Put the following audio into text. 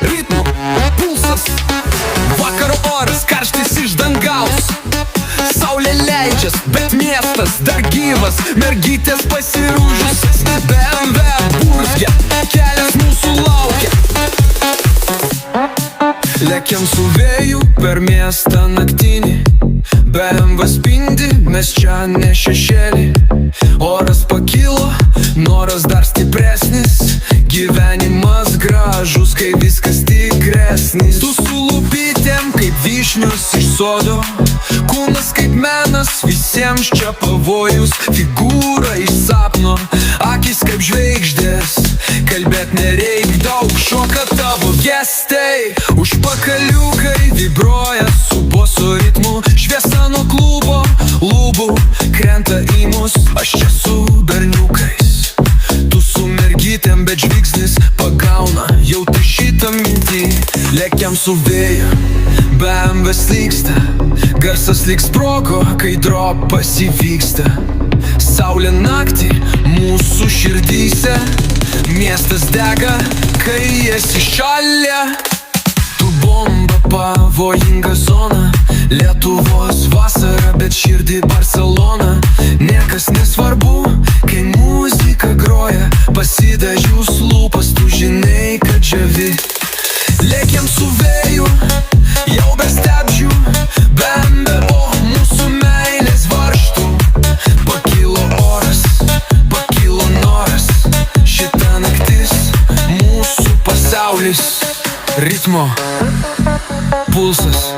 Ritmo pulsas, vakaro oras karštas iš dangaus. Saulė leidžias, bet miestas dar gyvas. Mergytės pasirūžusias, BMW burzgia, kelias mūsų laukia. Lekiam su vėju per miestą naktinį, BMW spindi, mes čia ne šešėlį. Oras pakilo, noras dar stipresnis, gyvenimas gražus, kai viskas tikresnis. Tu su lūpytėm kaip vyšnius iš sodo, kūnas kaip menas, visiems čia pavojus. Figūra iš sapno, akis kaip žvaigždės, kalbėt nereik daug, šoka tavo gestai. Užpakaliukai vibruoja su boso ritmu, šviesa nuo klubo lubų krenta į mus. Aš čia su berniukais, tu su mergytėm, bet žvilgsnis pagauna jau tai šitą mintį. Lekiam su vėju, BMW slyksta, garsas lyg sprogo, kai dropas įvyksta. Saulė naktį mūsų širdyse, miestas dega, kai esi šalia. Tu bomba, pavojinga zona, Lietuvos vasara, bet širdį Barcelona. Niekas nesvarbu, kai muzika groja, pasidažius lūpas, tu žinai, kad žavi. Lėkiam su vėju, jau be stabdžių, BMW po mūsų meilės varžtų. Pakilo oras, pakilo noras, šita naktis mūsų pasaulis. Ritmo pulsas.